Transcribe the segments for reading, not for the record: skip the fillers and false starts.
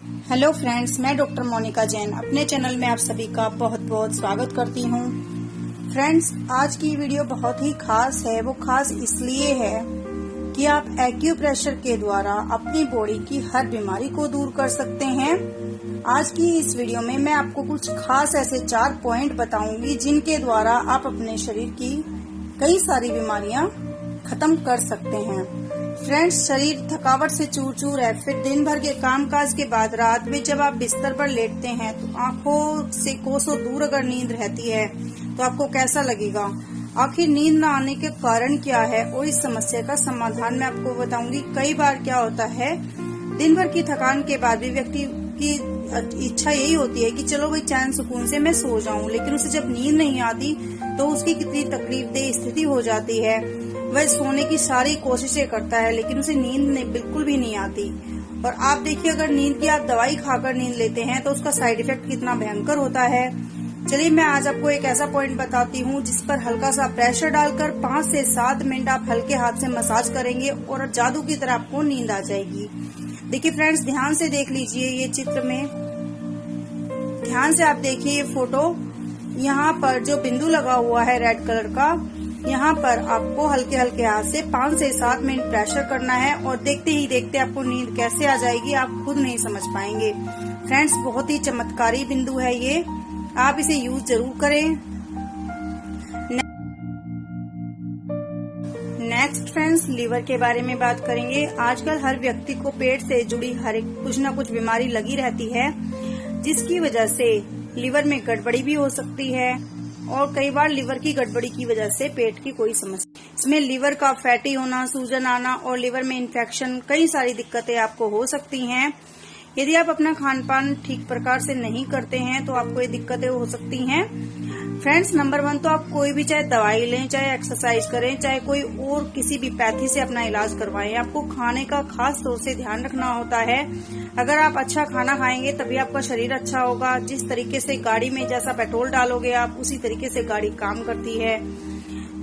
Hello friends, मैं doctor Monika Jain अपने channel में आप सभी का बहुत बहुत स्वागत करती हूँ। फ्रेंड्स, आज की वीडियो बहुत ही खास है। वो खास इसलिए है कि आप एक्यूप्रेशर के द्वारा अपनी बॉडी की हर बीमारी को दूर कर सकते हैं। आज की इस वीडियो में मैं आपको कुछ खास ऐसे 4 पॉइंट बताऊंगी जिनके द्वारा आप अपने शरीर की कई सारी बीमारियां खत्म कर सकते हैं। फ्रेंड्स, शरीर थकावट से चूर चूर है। फिर दिन भर के कामकाज के बाद रात में जब आप बिस्तर पर लेटते हैं तो आंखों से कोसों दूर अगर नींद रहती है तो आपको कैसा लगेगा। आखिर नींद न आने के कारण क्या है और इस समस्या का समाधान मैं आपको बताऊंगी। कई बार क्या होता है, दिन भर की थकान के बाद भी व्यक्ति की इच्छा यही होती है कि चलो भाई चैन सुकून से मैं सो जाऊं, लेकिन उसे जब नींद नहीं आती तो उसकी कितनी तकलीफदेह स्थिति हो जाती है। वह सोने की सारी कोशिशें करता है लेकिन उसे नींद बिल्कुल भी नहीं आती। और आप देखिए, अगर नींद की आप दवाई खाकर नींद लेते हैं तो उसका साइड इफेक्ट कितना भयंकर होता है। चलिए, मैं आज आपको एक ऐसा पॉइंट बताती हूँ जिस पर हल्का सा प्रेशर डालकर 5 से 7 मिनट आप हल्के हाथ से मसाज करेंगे और जादू की तरह आपको नींद आ जाएगी। देखिए फ्रेंड्स, ध्यान से देख लीजिए ये चित्र में, ध्यान से आप देखिए ये फोटो। यहाँ पर जो बिंदु लगा हुआ है रेड कलर का, यहाँ पर आपको हल्के हल्के हाथ से 5 से 7 मिनट प्रेशर करना है और देखते ही देखते आपको नींद कैसे आ जाएगी आप खुद नहीं समझ पाएंगे। फ्रेंड्स, बहुत ही चमत्कारी बिंदु है ये, आप इसे यूज जरूर करें। नेक्स्ट फ्रेंड्स, लीवर के बारे में बात करेंगे। आजकल हर व्यक्ति को पेट से जुड़ी हर एक कुछ न कुछ बीमारी लगी रहती है, जिसकी वजह से लीवर में गड़बड़ी भी हो सकती है और कई बार लीवर की गड़बड़ी की वजह से पेट की कोई समस्या, इसमें लीवर का फैटी होना, सूजन आना और लीवर में इन्फेक्शन, कई सारी दिक्कतें आपको हो सकती हैं। यदि आप अपना खान पान ठीक प्रकार से नहीं करते हैं तो आपको ये दिक्कतें हो सकती हैं। फ्रेंड्स, नंबर 1 तो आप कोई भी चाहे दवाई लें, चाहे एक्सरसाइज करें, चाहे कोई और किसी भी पैथी से अपना इलाज करवाएं, आपको खाने का खास तौर से ध्यान रखना होता है। अगर आप अच्छा खाना खाएंगे तभी आपका शरीर अच्छा होगा। जिस तरीके से गाड़ी में जैसा पेट्रोल डालोगे आप, उसी तरीके से गाड़ी काम करती है।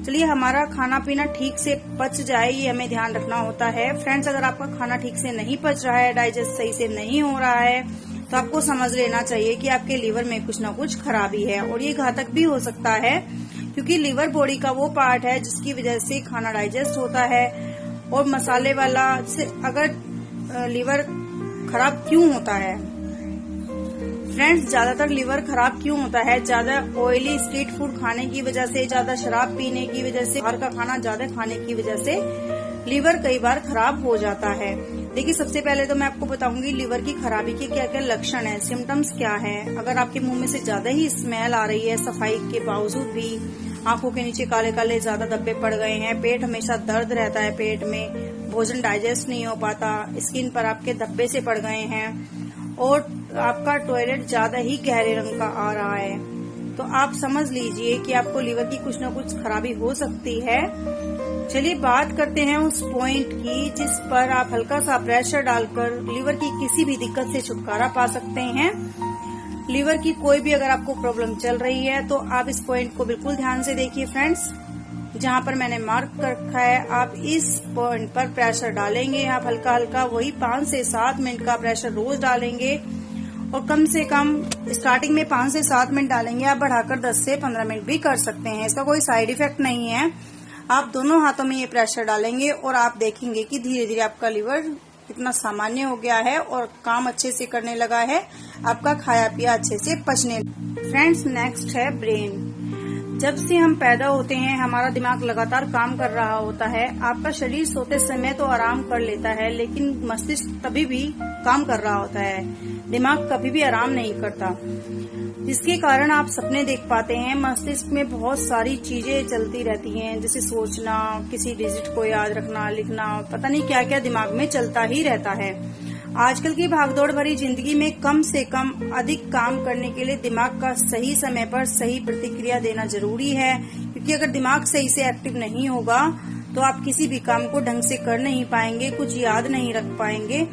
चलिए, हमारा खाना पीना ठीक से पच जाए ये हमें ध्यान रखना होता है। फ्रेंड्स, अगर आपका खाना ठीक से नहीं पच रहा है, डाइजेस्ट सही से नहीं हो रहा है, तो आपको समझ लेना चाहिए कि आपके लीवर में कुछ न कुछ खराबी है और ये घातक भी हो सकता है, क्योंकि लीवर बॉडी का वो पार्ट है जिसकी वजह से खाना डाइजेस्ट होता है। और मसाले वाला से अगर लीवर खराब क्यों होता है फ्रेंड्स, ज्यादातर लीवर खराब क्यों होता है? ज्यादा ऑयली स्ट्रीट फूड खाने की वजह से, ज्यादा शराब पीने की वजह से, बाहर का खाना ज्यादा खाने की वजह से लीवर कई बार खराब हो जाता है। देखिए, सबसे पहले तो मैं आपको बताऊंगी लीवर की खराबी के क्या क्या लक्षण हैं, सिम्टम्स क्या हैं। अगर आपके मुंह में से ज्यादा ही स्मेल आ रही है सफाई के बावजूद भी, आंखों के नीचे काले काले ज्यादा धब्बे पड़ गए हैं, पेट हमेशा दर्द रहता है, पेट में भोजन डाइजेस्ट नहीं हो पाता, स्किन पर आपके धब्बे से पड़ गए हैं और आपका टॉयलेट ज्यादा ही गहरे रंग का आ रहा है, तो आप समझ लीजिए कि आपको लीवर की कुछ न कुछ खराबी हो सकती है। चलिए बात करते हैं उस पॉइंट की जिस पर आप हल्का सा प्रेशर डालकर लीवर की किसी भी दिक्कत से छुटकारा पा सकते हैं। लीवर की कोई भी अगर आपको प्रॉब्लम चल रही है तो आप इस पॉइंट को बिल्कुल ध्यान से देखिए। फ्रेंड्स, जहाँ पर मैंने मार्क कर रखा है आप इस पॉइंट पर प्रेशर डालेंगे। आप हल्का हल्का वही 5 से 7 मिनट का प्रेशर रोज डालेंगे और कम से कम स्टार्टिंग में 5 से 7 मिनट डालेंगे, आप बढ़ाकर 10 से 15 मिनट भी कर सकते हैं। इसका कोई साइड इफेक्ट नहीं है। आप दोनों हाथों में ये प्रेशर डालेंगे और आप देखेंगे कि धीरे धीरे आपका लीवर कितना सामान्य हो गया है और काम अच्छे से करने लगा है, आपका खाया पिया अच्छे से पचने। फ्रेंड्स, नेक्स्ट है ब्रेन। जब से हम पैदा होते हैं हमारा दिमाग लगातार काम कर रहा होता है। आपका शरीर सोते समय तो आराम कर लेता है, लेकिन मस्तिष्क तभी भी काम कर रहा होता है, दिमाग कभी भी आराम नहीं करता, जिसके कारण आप सपने देख पाते हैं। मस्तिष्क में बहुत सारी चीजें चलती रहती हैं, जैसे सोचना, किसी डिजिट को याद रखना, लिखना, पता नहीं क्या क्या दिमाग में चलता ही रहता है। आजकल की भागदौड़ भरी जिंदगी में कम से कम अधिक काम करने के लिए दिमाग का सही समय पर सही प्रतिक्रिया देना जरूरी है, क्योंकि अगर दिमाग सही से एक्टिव नहीं होगा तो आप किसी भी काम को ढंग से कर नहीं पाएंगे, कुछ याद नहीं रख पाएंगे।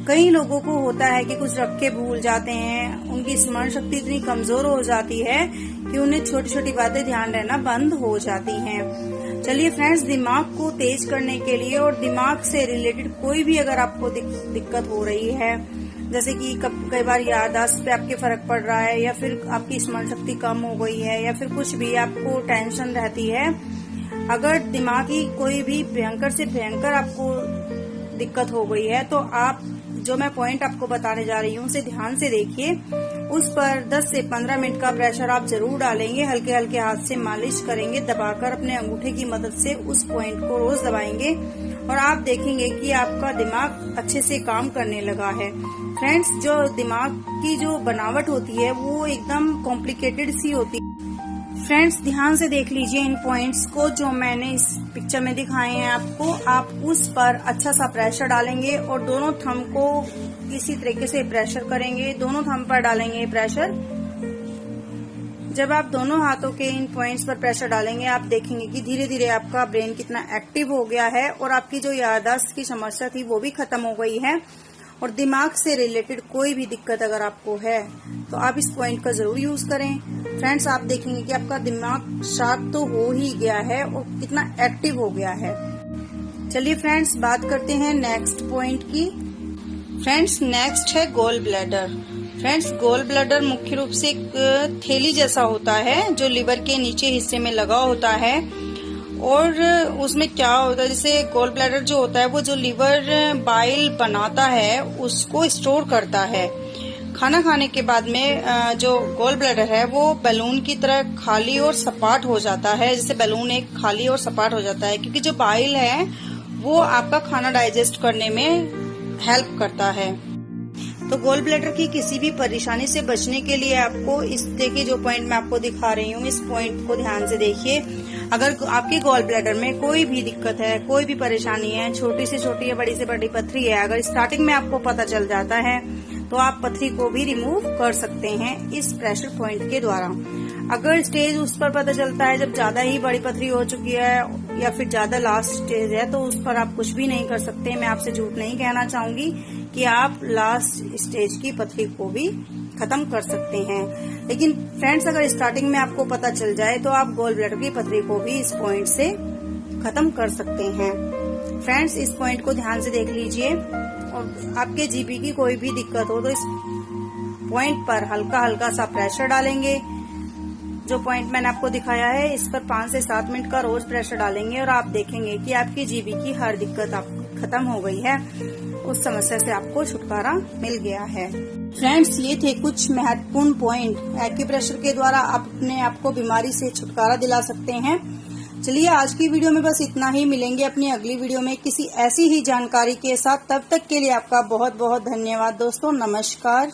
कई लोगों को होता है कि कुछ रख के भूल जाते हैं, उनकी स्मरण शक्ति इतनी कमजोर हो जाती है कि उन्हें छोटी छोटी बातें ध्यान रहना बंद हो जाती हैं। चलिए फ्रेंड्स, दिमाग को तेज करने के लिए और दिमाग से रिलेटेड कोई भी अगर आपको दिक्कत हो रही है जैसे कि कई बार याददाश्त पे आपके फर्क पड़ रहा है, या फिर आपकी स्मरण शक्ति कम हो गई है, या फिर कुछ भी आपको टेंशन रहती है। अगर दिमाग की कोई भी भयंकर से भयंकर आपको दिक्कत हो गई है तो आप जो मैं पॉइंट आपको बताने जा रही हूँ उसे ध्यान से देखिए। उस पर 10 से 15 मिनट का प्रेशर आप जरूर डालेंगे। हल्के हल्के हाथ से मालिश करेंगे, दबाकर अपने अंगूठे की मदद से उस पॉइंट को रोज दबाएंगे और आप देखेंगे कि आपका दिमाग अच्छे से काम करने लगा है। फ्रेंड्स, जो दिमाग की जो बनावट होती है वो एकदम कॉम्प्लिकेटेड सी होती है। फ्रेंड्स, ध्यान से देख लीजिए इन पॉइंट्स को जो मैंने इस पिक्चर में दिखाए हैं आपको। आप उस पर अच्छा सा प्रेशर डालेंगे और दोनों थंब को इसी तरीके से प्रेशर करेंगे। दोनों थंब पर डालेंगे प्रेशर। जब आप दोनों हाथों के इन पॉइंट्स पर प्रेशर डालेंगे आप देखेंगे कि धीरे धीरे आपका ब्रेन कितना एक्टिव हो गया है और आपकी जो याददाश्त की समस्या थी वो भी खत्म हो गई है। और दिमाग से रिलेटेड कोई भी दिक्कत अगर आपको है तो आप इस पॉइंट का जरूर यूज करें। फ्रेंड्स, आप देखेंगे कि आपका दिमाग शार्प तो हो ही गया है और कितना एक्टिव हो गया है। चलिए फ्रेंड्स, बात करते हैं नेक्स्ट पॉइंट की। फ्रेंड्स, नेक्स्ट है gall bladder. Friends, gall bladder मुख्य रूप से एक थैली जैसा होता है जो लिवर के नीचे हिस्से में लगा होता है। और उसमें क्या होता है, जैसे गोल ब्लैडर जो होता है वो जो लिवर बाइल बनाता है उसको स्टोर करता है। खाना खाने के बाद में जो गोल ब्लैडर है वो बैलून की तरह खाली और सपाट हो जाता है। जैसे बैलून एक खाली और सपाट हो जाता है क्योंकि जो बाइल है वो आपका खाना डाइजेस्ट करने में हेल्प करता है। तो गोल ब्लैडर की किसी भी परेशानी से बचने के लिए आपको इस देखिए जो पॉइंट मैं आपको दिखा रही हूँ, इस पॉइंट को ध्यान से देखिए। अगर आपके गोल ब्लैडर में कोई भी दिक्कत है, कोई भी परेशानी है, छोटी से छोटी या बड़ी से बड़ी पथरी है, अगर स्टार्टिंग में आपको पता चल जाता है तो आप पथरी को भी रिमूव कर सकते हैं इस प्रेशर पॉइंट के द्वारा। अगर स्टेज उस पर पता चलता है जब ज्यादा ही बड़ी पथरी हो चुकी है या फिर ज्यादा लास्ट स्टेज है तो उस पर आप कुछ भी नहीं कर सकते। मैं आपसे झूठ नहीं कहना चाहूंगी कि आप लास्ट स्टेज की पथरी को भी खत्म कर सकते हैं। लेकिन फ्रेंड्स, अगर स्टार्टिंग में आपको पता चल जाए तो आप गोल ब्लैडर की पथरी को भी इस पॉइंट से खत्म कर सकते हैं। फ्रेंड्स, इस पॉइंट को ध्यान से देख लीजिए। और आपके जीबी की कोई भी दिक्कत हो तो इस पॉइंट पर हल्का हल्का सा प्रेशर डालेंगे। जो पॉइंट मैंने आपको दिखाया है इस पर 5 से 7 मिनट का रोज प्रेशर डालेंगे और आप देखेंगे कि आपकी जीबी की हर दिक्कत आपको खत्म हो गई है। उस समस्या से आपको छुटकारा मिल गया है। फ्रेंड्स, ये थे कुछ महत्वपूर्ण पॉइंट एक्यूप्रेशर के द्वारा आप अपने आपको बीमारी से छुटकारा दिला सकते हैं। चलिए, आज की वीडियो में बस इतना ही। मिलेंगे अपनी अगली वीडियो में किसी ऐसी ही जानकारी के साथ। तब तक के लिए आपका बहुत बहुत धन्यवाद दोस्तों। नमस्कार।